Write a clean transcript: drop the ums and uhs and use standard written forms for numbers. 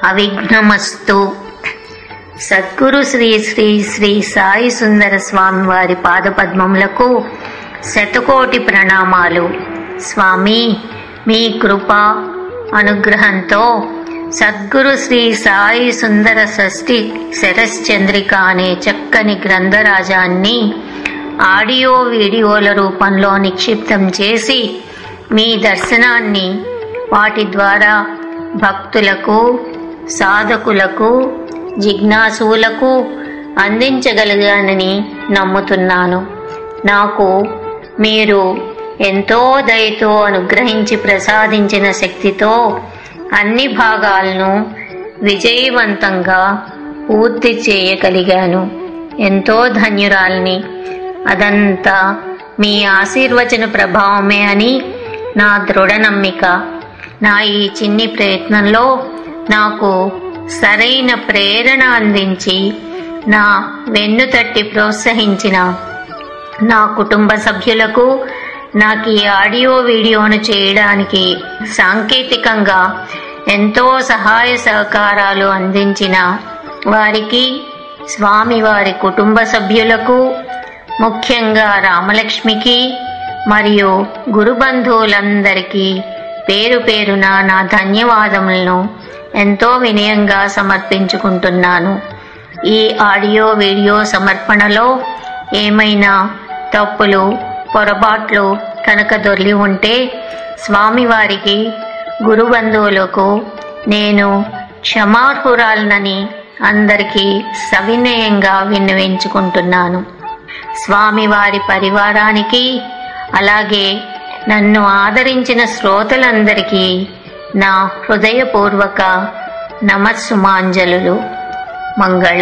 అవిఘ్నమస్తు. సద్గురు శ్రీ శ్రీ శ్రీ సాయి సుందర స్వామి వారి పాదపద్మములకు శతకోటి ప్రణామాలు. స్వామి, మీ కృప అనుగ్రహంతో సద్గురు శ్రీ సాయి సుందర షష్ఠి శరశ్చంద్రిక అనే చక్కని గ్రంథరాజాన్ని ఆడియో వీడియోల రూపంలో నిక్షిప్తం చేసి మీ దర్శనాన్ని వాటి ద్వారా భక్తులకు, సాధకులకు, జిజ్ఞాసువులకు అందించగలిగానని నమ్ముతున్నాను. నాకు మీరు ఎంతో దయతో అనుగ్రహించి ప్రసాదించిన శక్తితో అన్ని భాగాలను విజయవంతంగా పూర్తి చేయగలిగాను. ఎంతో ధన్యురాల్ని. అదంతా మీ ఆశీర్వచన ప్రభావమే అని నా దృఢ నమ్మిక. నా ఈ చిన్ని ప్రయత్నంలో నాకు సరైన ప్రేరణ అందించి నా వెన్నుతట్టి ప్రోత్సహించిన నా కుటుంబ సభ్యులకు, నాకు ఈ ఆడియో వీడియోను చేయడానికి సాంకేతికంగా ఎంతో సహాయ సహకారాలు అందించిన వారికి, స్వామివారి కుటుంబ సభ్యులకు, ముఖ్యంగా రామలక్ష్మికి మరియు గురు బంధువులందరికీ పేరు పేరున నా ధన్యవాదములను ఎంతో వినయంగా సమర్పించుకుంటున్నాను. ఈ ఆడియో వీడియో సమర్పణలో ఏమైనా తప్పులు, పొరపాట్లు కనుక దొర్లి ఉంటే స్వామివారికి, గురు బంధువులకు నేను క్షమార్హురాలనని అందరికీ సవినయంగా విన్నవించుకుంటున్నాను. స్వామివారి పరివారానికి, అలాగే నన్ను ఆదరించిన శ్రోతలందరికీ నా హృదయపూర్వక నమస్సుమాంజలులు. మంగళ.